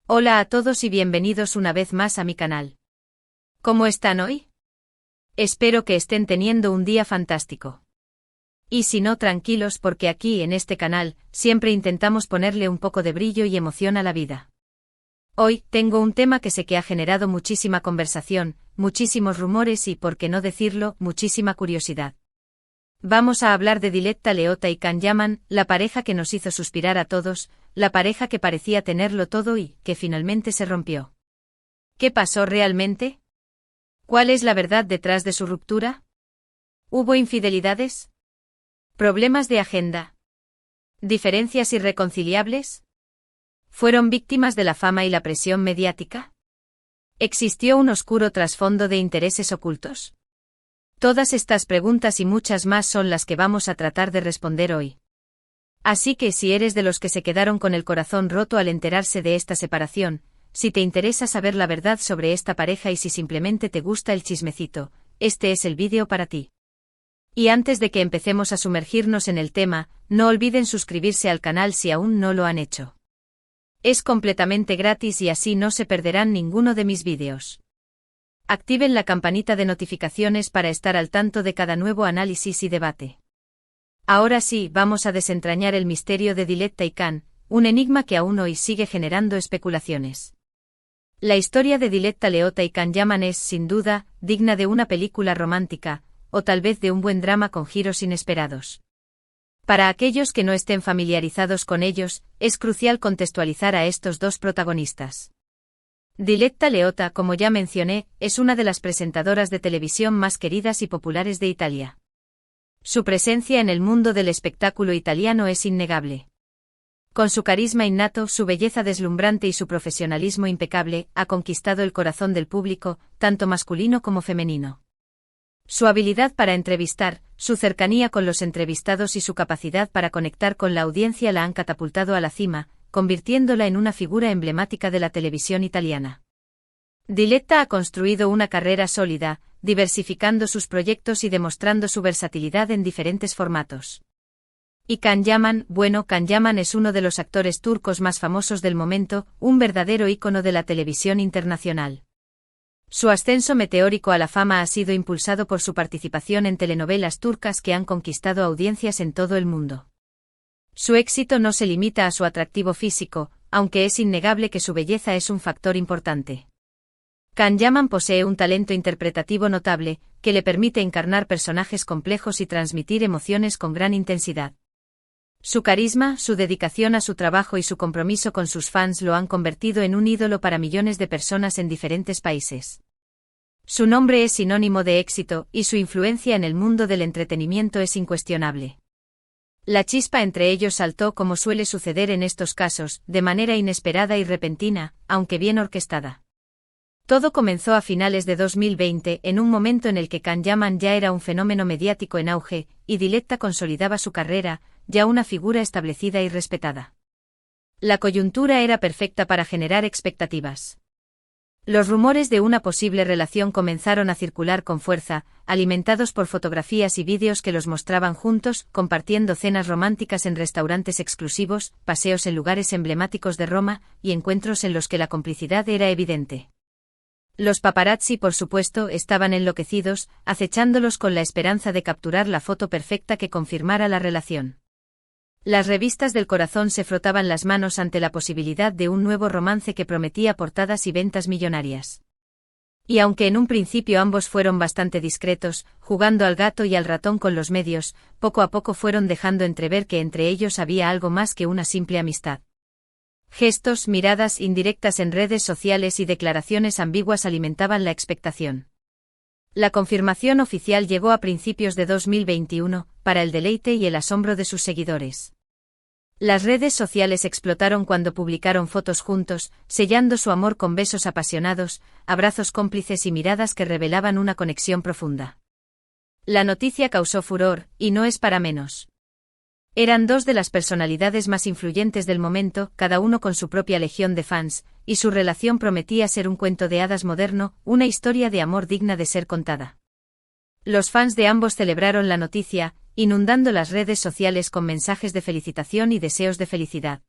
Hola a todos y bienvenidos una vez más a mi canal. ¿Cómo están hoy? Espero que estén teniendo un día fantástico. Y si no, tranquilos, porque aquí en este canal siempre intentamos ponerle un poco de brillo y emoción a la vida. Hoy tengo un tema que sé que ha generado muchísima conversación, muchísimos rumores y, por qué no decirlo, muchísima curiosidad. Vamos a hablar de Diletta Leotta y Can Yaman, la pareja que nos hizo suspirar a todos, la pareja que parecía tenerlo todo y que finalmente se rompió. ¿Qué pasó realmente? ¿Cuál es la verdad detrás de su ruptura? ¿Hubo infidelidades? ¿Problemas de agenda? ¿Diferencias irreconciliables? ¿Fueron víctimas de la fama y la presión mediática? ¿Existió un oscuro trasfondo de intereses ocultos? Todas estas preguntas y muchas más son las que vamos a tratar de responder hoy. Así que si eres de los que se quedaron con el corazón roto al enterarse de esta separación, si te interesa saber la verdad sobre esta pareja y si simplemente te gusta el chismecito, este es el vídeo para ti. Y antes de que empecemos a sumergirnos en el tema, no olviden suscribirse al canal si aún no lo han hecho. Es completamente gratis y así no se perderán ninguno de mis vídeos. Activen la campanita de notificaciones para estar al tanto de cada nuevo análisis y debate. Ahora sí, vamos a desentrañar el misterio de Diletta y Can, un enigma que aún hoy sigue generando especulaciones. La historia de Diletta Leotta y Can Yaman es, sin duda, digna de una película romántica, o tal vez de un buen drama con giros inesperados. Para aquellos que no estén familiarizados con ellos, es crucial contextualizar a estos dos protagonistas. Diletta Leotta, como ya mencioné, es una de las presentadoras de televisión más queridas y populares de Italia. Su presencia en el mundo del espectáculo italiano es innegable. Con su carisma innato, su belleza deslumbrante y su profesionalismo impecable, ha conquistado el corazón del público, tanto masculino como femenino. Su habilidad para entrevistar, su cercanía con los entrevistados y su capacidad para conectar con la audiencia la han catapultado a la cima, convirtiéndola en una figura emblemática de la televisión italiana. Diletta ha construido una carrera sólida, diversificando sus proyectos y demostrando su versatilidad en diferentes formatos. Y Can Yaman, bueno, Can Yaman es uno de los actores turcos más famosos del momento, un verdadero ícono de la televisión internacional. Su ascenso meteórico a la fama ha sido impulsado por su participación en telenovelas turcas que han conquistado audiencias en todo el mundo. Su éxito no se limita a su atractivo físico, aunque es innegable que su belleza es un factor importante. Can Yaman posee un talento interpretativo notable, que le permite encarnar personajes complejos y transmitir emociones con gran intensidad. Su carisma, su dedicación a su trabajo y su compromiso con sus fans lo han convertido en un ídolo para millones de personas en diferentes países. Su nombre es sinónimo de éxito, y su influencia en el mundo del entretenimiento es incuestionable. La chispa entre ellos saltó, como suele suceder en estos casos, de manera inesperada y repentina, aunque bien orquestada. Todo comenzó a finales de 2020, en un momento en el que Can Yaman ya era un fenómeno mediático en auge, y Diletta consolidaba su carrera, ya una figura establecida y respetada. La coyuntura era perfecta para generar expectativas. Los rumores de una posible relación comenzaron a circular con fuerza, alimentados por fotografías y vídeos que los mostraban juntos, compartiendo cenas románticas en restaurantes exclusivos, paseos en lugares emblemáticos de Roma, y encuentros en los que la complicidad era evidente. Los paparazzi, por supuesto, estaban enloquecidos, acechándolos con la esperanza de capturar la foto perfecta que confirmara la relación. Las revistas del corazón se frotaban las manos ante la posibilidad de un nuevo romance que prometía portadas y ventas millonarias. Y aunque en un principio ambos fueron bastante discretos, jugando al gato y al ratón con los medios, poco a poco fueron dejando entrever que entre ellos había algo más que una simple amistad. Gestos, miradas indirectas en redes sociales y declaraciones ambiguas alimentaban la expectación. La confirmación oficial llegó a principios de 2021, para el deleite y el asombro de sus seguidores. Las redes sociales explotaron cuando publicaron fotos juntos, sellando su amor con besos apasionados, abrazos cómplices y miradas que revelaban una conexión profunda. La noticia causó furor, y no es para menos. Eran dos de las personalidades más influyentes del momento, cada uno con su propia legión de fans, y su relación prometía ser un cuento de hadas moderno, una historia de amor digna de ser contada. Los fans de ambos celebraron la noticia, inundando las redes sociales con mensajes de felicitación y deseos de felicidad.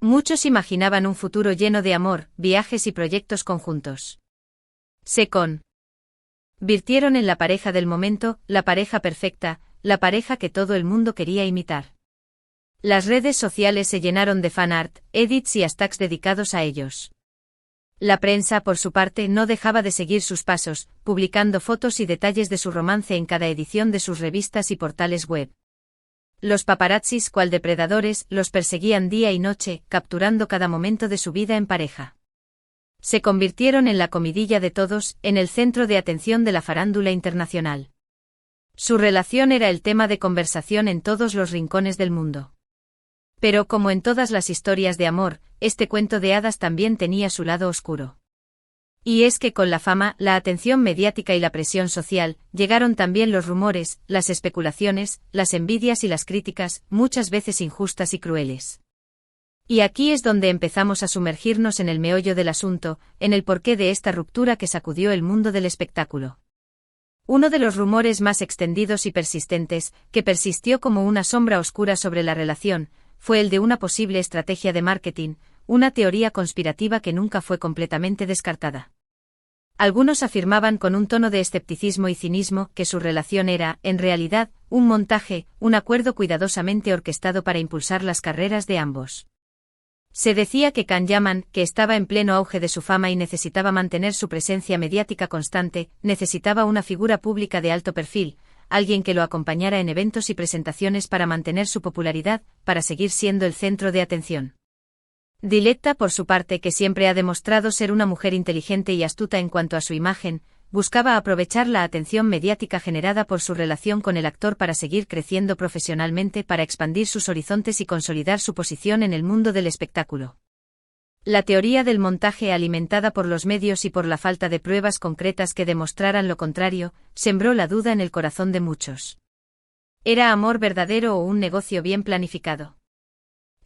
Muchos imaginaban un futuro lleno de amor, viajes y proyectos conjuntos. Se convirtieron en la pareja del momento, la pareja perfecta, la pareja que todo el mundo quería imitar. Las redes sociales se llenaron de fanart, edits y hashtags dedicados a ellos. La prensa, por su parte, no dejaba de seguir sus pasos, publicando fotos y detalles de su romance en cada edición de sus revistas y portales web. Los paparazzis, cual depredadores, los perseguían día y noche, capturando cada momento de su vida en pareja. Se convirtieron en la comidilla de todos, en el centro de atención de la farándula internacional. Su relación era el tema de conversación en todos los rincones del mundo. Pero como en todas las historias de amor, este cuento de hadas también tenía su lado oscuro. Y es que con la fama, la atención mediática y la presión social, llegaron también los rumores, las especulaciones, las envidias y las críticas, muchas veces injustas y crueles. Y aquí es donde empezamos a sumergirnos en el meollo del asunto, en el porqué de esta ruptura que sacudió el mundo del espectáculo. Uno de los rumores más extendidos y persistentes, que persistió como una sombra oscura sobre la relación, fue el de una posible estrategia de marketing, una teoría conspirativa que nunca fue completamente descartada. Algunos afirmaban con un tono de escepticismo y cinismo que su relación era, en realidad, un montaje, un acuerdo cuidadosamente orquestado para impulsar las carreras de ambos. Se decía que Can Yaman, que estaba en pleno auge de su fama y necesitaba mantener su presencia mediática constante, necesitaba una figura pública de alto perfil, alguien que lo acompañara en eventos y presentaciones para mantener su popularidad, para seguir siendo el centro de atención. Diletta, por su parte, que siempre ha demostrado ser una mujer inteligente y astuta en cuanto a su imagen, buscaba aprovechar la atención mediática generada por su relación con el actor para seguir creciendo profesionalmente, para expandir sus horizontes y consolidar su posición en el mundo del espectáculo. La teoría del montaje, alimentada por los medios y por la falta de pruebas concretas que demostraran lo contrario, sembró la duda en el corazón de muchos. ¿Era amor verdadero o un negocio bien planificado?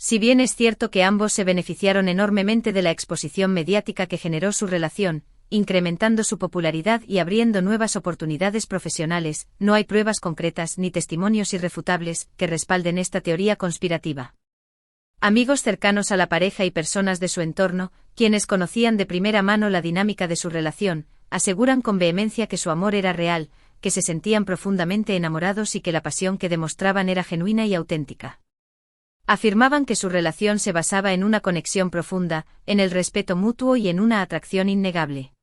Si bien es cierto que ambos se beneficiaron enormemente de la exposición mediática que generó su relación, incrementando su popularidad y abriendo nuevas oportunidades profesionales, no hay pruebas concretas ni testimonios irrefutables que respalden esta teoría conspirativa. Amigos cercanos a la pareja y personas de su entorno, quienes conocían de primera mano la dinámica de su relación, aseguran con vehemencia que su amor era real, que se sentían profundamente enamorados y que la pasión que demostraban era genuina y auténtica. Afirmaban que su relación se basaba en una conexión profunda, en el respeto mutuo y en una atracción innegable.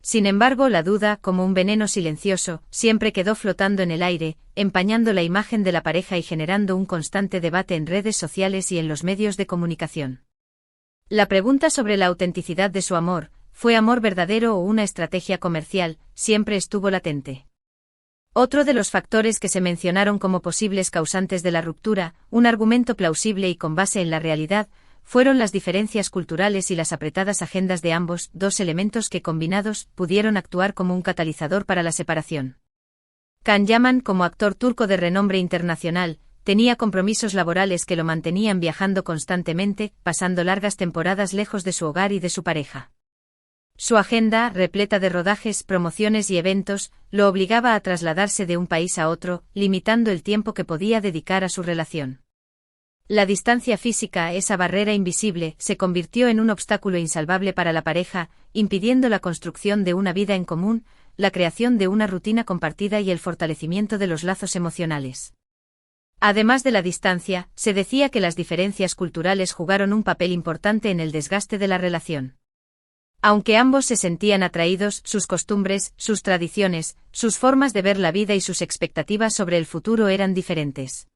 Sin embargo, la duda, como un veneno silencioso, siempre quedó flotando en el aire, empañando la imagen de la pareja y generando un constante debate en redes sociales y en los medios de comunicación. La pregunta sobre la autenticidad de su amor, ¿fue amor verdadero o una estrategia comercial?, siempre estuvo latente. Otro de los factores que se mencionaron como posibles causantes de la ruptura, un argumento plausible y con base en la realidad, fueron las diferencias culturales y las apretadas agendas de ambos, dos elementos que combinados pudieron actuar como un catalizador para la separación. Can Yaman, como actor turco de renombre internacional, tenía compromisos laborales que lo mantenían viajando constantemente, pasando largas temporadas lejos de su hogar y de su pareja. Su agenda, repleta de rodajes, promociones y eventos, lo obligaba a trasladarse de un país a otro, limitando el tiempo que podía dedicar a su relación. La distancia física, esa barrera invisible, se convirtió en un obstáculo insalvable para la pareja, impidiendo la construcción de una vida en común, la creación de una rutina compartida y el fortalecimiento de los lazos emocionales. Además de la distancia, se decía que las diferencias culturales jugaron un papel importante en el desgaste de la relación. Aunque ambos se sentían atraídos, sus costumbres, sus tradiciones, sus formas de ver la vida y sus expectativas sobre el futuro eran diferentes.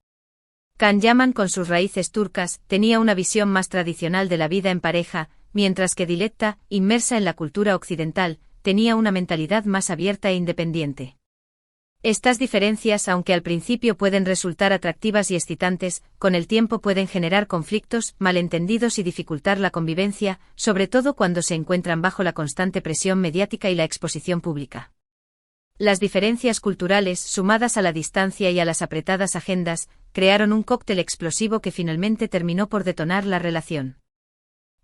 Can Yaman, con sus raíces turcas, tenía una visión más tradicional de la vida en pareja, mientras que Diletta, inmersa en la cultura occidental, tenía una mentalidad más abierta e independiente. Estas diferencias, aunque al principio pueden resultar atractivas y excitantes, con el tiempo pueden generar conflictos, malentendidos y dificultar la convivencia, sobre todo cuando se encuentran bajo la constante presión mediática y la exposición pública. Las diferencias culturales, sumadas a la distancia y a las apretadas agendas, crearon un cóctel explosivo que finalmente terminó por detonar la relación.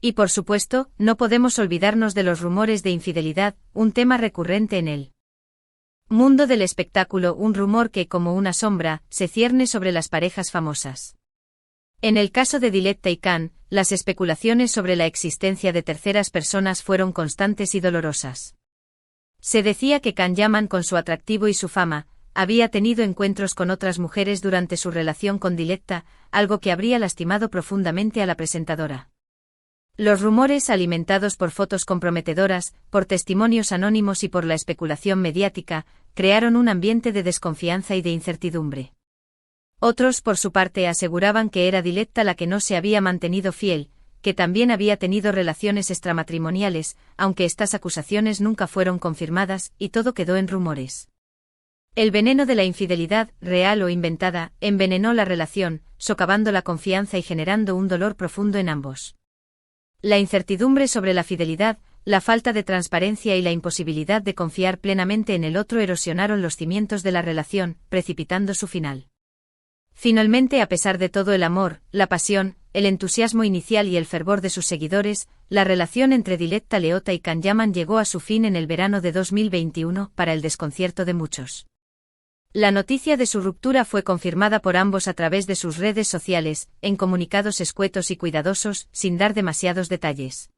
Y por supuesto, no podemos olvidarnos de los rumores de infidelidad, un tema recurrente en el mundo del espectáculo, un rumor que, como una sombra, se cierne sobre las parejas famosas. En el caso de Diletta y Can, las especulaciones sobre la existencia de terceras personas fueron constantes y dolorosas. Se decía que Can Yaman, con su atractivo y su fama, había tenido encuentros con otras mujeres durante su relación con Diletta, algo que habría lastimado profundamente a la presentadora. Los rumores, alimentados por fotos comprometedoras, por testimonios anónimos y por la especulación mediática, crearon un ambiente de desconfianza y de incertidumbre. Otros, por su parte, aseguraban que era Diletta la que no se había mantenido fiel, que también había tenido relaciones extramatrimoniales, aunque estas acusaciones nunca fueron confirmadas, y todo quedó en rumores. El veneno de la infidelidad, real o inventada, envenenó la relación, socavando la confianza y generando un dolor profundo en ambos. La incertidumbre sobre la fidelidad, la falta de transparencia y la imposibilidad de confiar plenamente en el otro erosionaron los cimientos de la relación, precipitando su final. Finalmente, a pesar de todo el amor, la pasión, el entusiasmo inicial y el fervor de sus seguidores, la relación entre Diletta Leotta y Can Yaman llegó a su fin en el verano de 2021, para el desconcierto de muchos. La noticia de su ruptura fue confirmada por ambos a través de sus redes sociales, en comunicados escuetos y cuidadosos, sin dar demasiados detalles.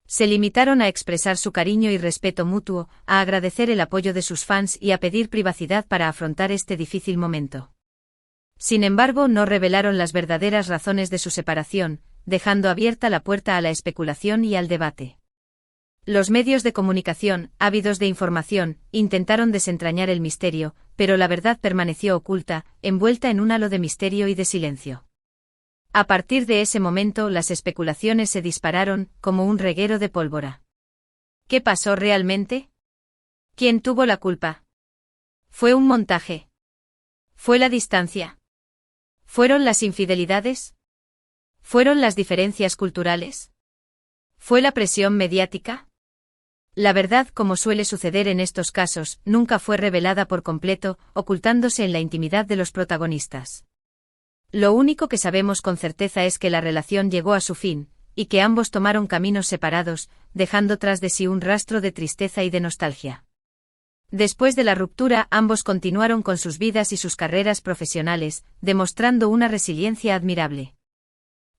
Se limitaron a expresar su cariño y respeto mutuo, a agradecer el apoyo de sus fans y a pedir privacidad para afrontar este difícil momento. Sin embargo, no revelaron las verdaderas razones de su separación, dejando abierta la puerta a la especulación y al debate. Los medios de comunicación, ávidos de información, intentaron desentrañar el misterio, pero la verdad permaneció oculta, envuelta en un halo de misterio y de silencio. A partir de ese momento, las especulaciones se dispararon, como un reguero de pólvora. ¿Qué pasó realmente? ¿Quién tuvo la culpa? ¿Fue un montaje? ¿Fue la distancia? ¿Fueron las infidelidades? ¿Fueron las diferencias culturales? ¿Fue la presión mediática? La verdad, como suele suceder en estos casos, nunca fue revelada por completo, ocultándose en la intimidad de los protagonistas. Lo único que sabemos con certeza es que la relación llegó a su fin, y que ambos tomaron caminos separados, dejando tras de sí un rastro de tristeza y de nostalgia. Después de la ruptura, ambos continuaron con sus vidas y sus carreras profesionales, demostrando una resiliencia admirable.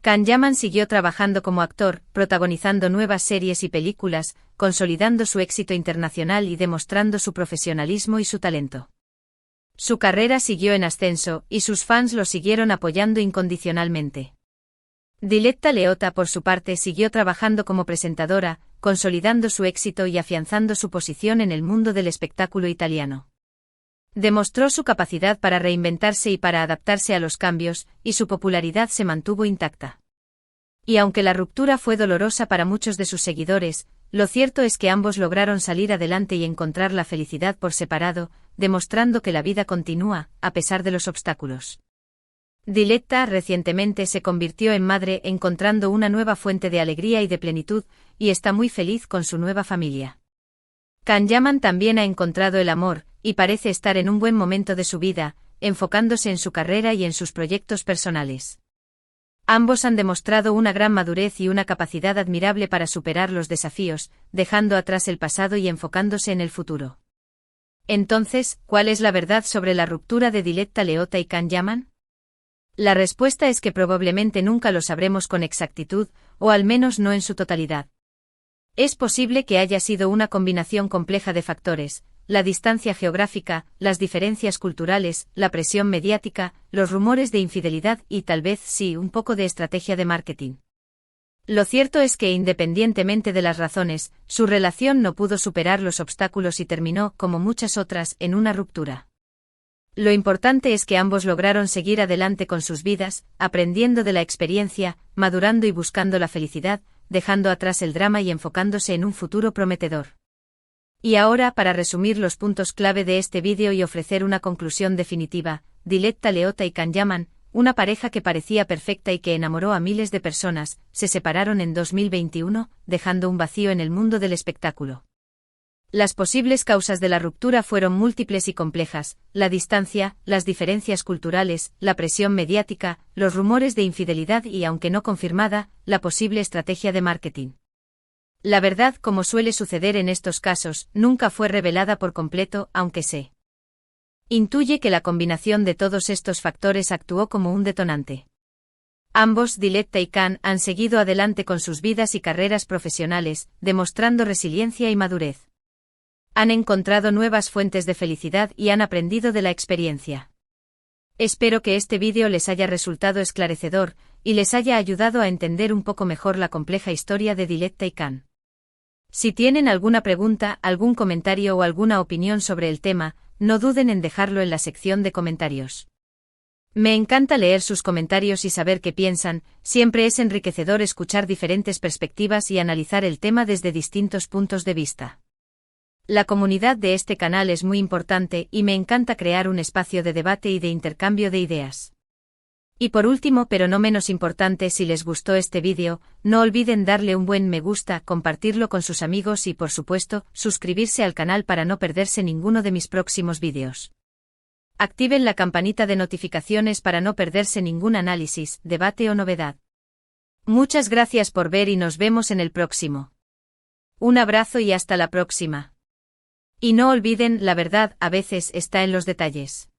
Can Yaman siguió trabajando como actor, protagonizando nuevas series y películas, consolidando su éxito internacional y demostrando su profesionalismo y su talento. Su carrera siguió en ascenso, y sus fans lo siguieron apoyando incondicionalmente. Diletta Leotta, por su parte, siguió trabajando como presentadora, consolidando su éxito y afianzando su posición en el mundo del espectáculo italiano. Demostró su capacidad para reinventarse y para adaptarse a los cambios, y su popularidad se mantuvo intacta. Y aunque la ruptura fue dolorosa para muchos de sus seguidores, lo cierto es que ambos lograron salir adelante y encontrar la felicidad por separado, demostrando que la vida continúa, a pesar de los obstáculos. Diletta recientemente se convirtió en madre, encontrando una nueva fuente de alegría y de plenitud, y está muy feliz con su nueva familia. Can Yaman también ha encontrado el amor, y parece estar en un buen momento de su vida, enfocándose en su carrera y en sus proyectos personales. Ambos han demostrado una gran madurez y una capacidad admirable para superar los desafíos, dejando atrás el pasado y enfocándose en el futuro. Entonces, ¿cuál es la verdad sobre la ruptura de Diletta Leotta y Can Yaman? La respuesta es que probablemente nunca lo sabremos con exactitud, o al menos no en su totalidad. Es posible que haya sido una combinación compleja de factores: la distancia geográfica, las diferencias culturales, la presión mediática, los rumores de infidelidad y tal vez sí un poco de estrategia de marketing. Lo cierto es que independientemente de las razones, su relación no pudo superar los obstáculos y terminó, como muchas otras, en una ruptura. Lo importante es que ambos lograron seguir adelante con sus vidas, aprendiendo de la experiencia, madurando y buscando la felicidad, dejando atrás el drama y enfocándose en un futuro prometedor. Y ahora, para resumir los puntos clave de este vídeo y ofrecer una conclusión definitiva, Diletta Leotta y Can Yaman, una pareja que parecía perfecta y que enamoró a miles de personas, se separaron en 2021, dejando un vacío en el mundo del espectáculo. Las posibles causas de la ruptura fueron múltiples y complejas: la distancia, las diferencias culturales, la presión mediática, los rumores de infidelidad y, aunque no confirmada, la posible estrategia de marketing. La verdad, como suele suceder en estos casos, nunca fue revelada por completo, aunque se intuye que la combinación de todos estos factores actuó como un detonante. Ambos, Dilekta y Khan, han seguido adelante con sus vidas y carreras profesionales, demostrando resiliencia y madurez. Han encontrado nuevas fuentes de felicidad y han aprendido de la experiencia. Espero que este vídeo les haya resultado esclarecedor y les haya ayudado a entender un poco mejor la compleja historia de Dilekta y Khan. Si tienen alguna pregunta, algún comentario o alguna opinión sobre el tema, no duden en dejarlo en la sección de comentarios. Me encanta leer sus comentarios y saber qué piensan, siempre es enriquecedor escuchar diferentes perspectivas y analizar el tema desde distintos puntos de vista. La comunidad de este canal es muy importante y me encanta crear un espacio de debate y de intercambio de ideas. Y por último, pero no menos importante, si les gustó este vídeo, no olviden darle un buen me gusta, compartirlo con sus amigos y por supuesto, suscribirse al canal para no perderse ninguno de mis próximos vídeos. Activen la campanita de notificaciones para no perderse ningún análisis, debate o novedad. Muchas gracias por ver y nos vemos en el próximo. Un abrazo y hasta la próxima. Y no olviden, la verdad a veces está en los detalles.